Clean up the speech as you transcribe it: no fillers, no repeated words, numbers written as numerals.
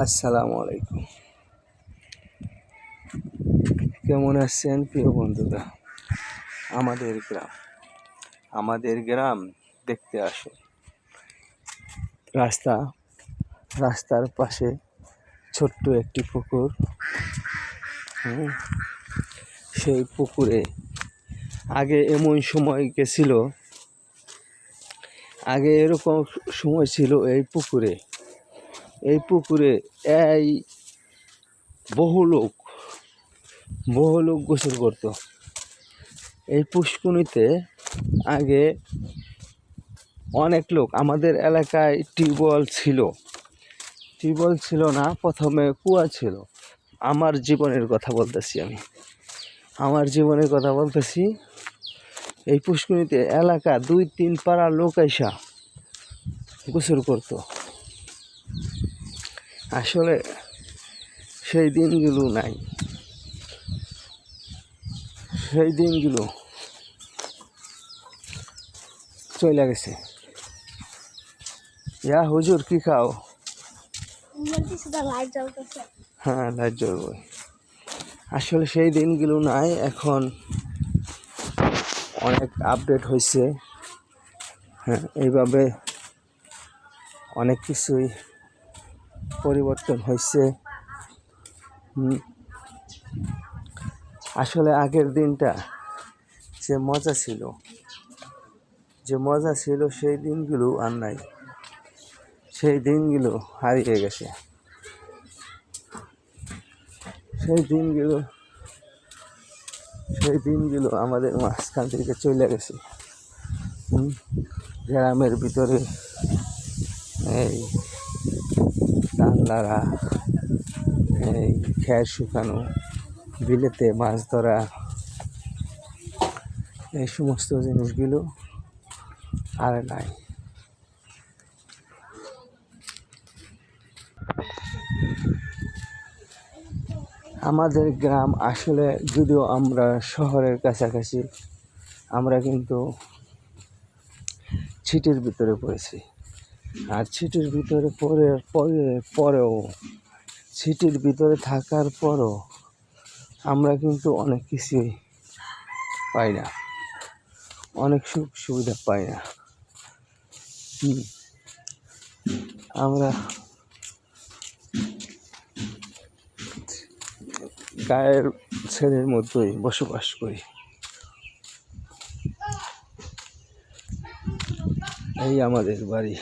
আসসালামু আলাইকুম। কেমন আছেন প্রিয় বন্ধুরা? আমাদের গ্রাম দেখতে আসুন। রাস্তার পাশে ছোট্ট একটি পুকুর। সেই পুকুরে আগে এমন সময় গেছিল, আগে এরকম সময় ছিল এই পুকুরে এই বহু লোক গোসল করত। এই পুষ্কুনিতে আগে অনেক লোক, আমাদের এলাকায় টিউবওয়েল ছিল না, প্রথমে কুয়া ছিল। আমার জীবনের কথা বলতেছি। এই পুষ্কুনিতে এলাকা 2-3 পাড়ার লোক আইসা গোসল করত। আসলে সেই দিনগুলো নাই, সেই দিনগুলো চলে গেছে। ইয়া হুজুর, কি খাও? হ্যাঁ, লাইট জ্বলবে। আসলে সেই দিনগুলো নাই, এখন অনেক আপডেট হয়েছে। হ্যাঁ, এইভাবে অনেক কিছুই পরিবর্তন হয়েছে। আসলে আগের দিনটা যে মজা ছিল সেই দিনগুলো আর নাই, সেই দিনগুলো হারিয়ে গেছে। সেই দিনগুলো আমাদের মাঝখান থেকে চলে গেছে। গ্রামের ভিতরে এই কানলারা, এই খের শুকানো, বিলেতে মাছ ধরা, এই সমস্ত জিনিসগুলো আর নাই। আমাদের গ্রাম আসলে, যদিও আমরা শহরের কাছাকাছি, আমরা কিন্তু ছিটির ভিতরে পড়েছি। আর ছিটির ভিতরে ছিটির ভিতরে থাকার পরও আমরা কিন্তু অনেক কিছুই পাই না, অনেক সুখ সুবিধা পাই না। আমরা গায়ের ছেলের মধ্যেই বসবাস করি। এই আমাদের বাড়ি।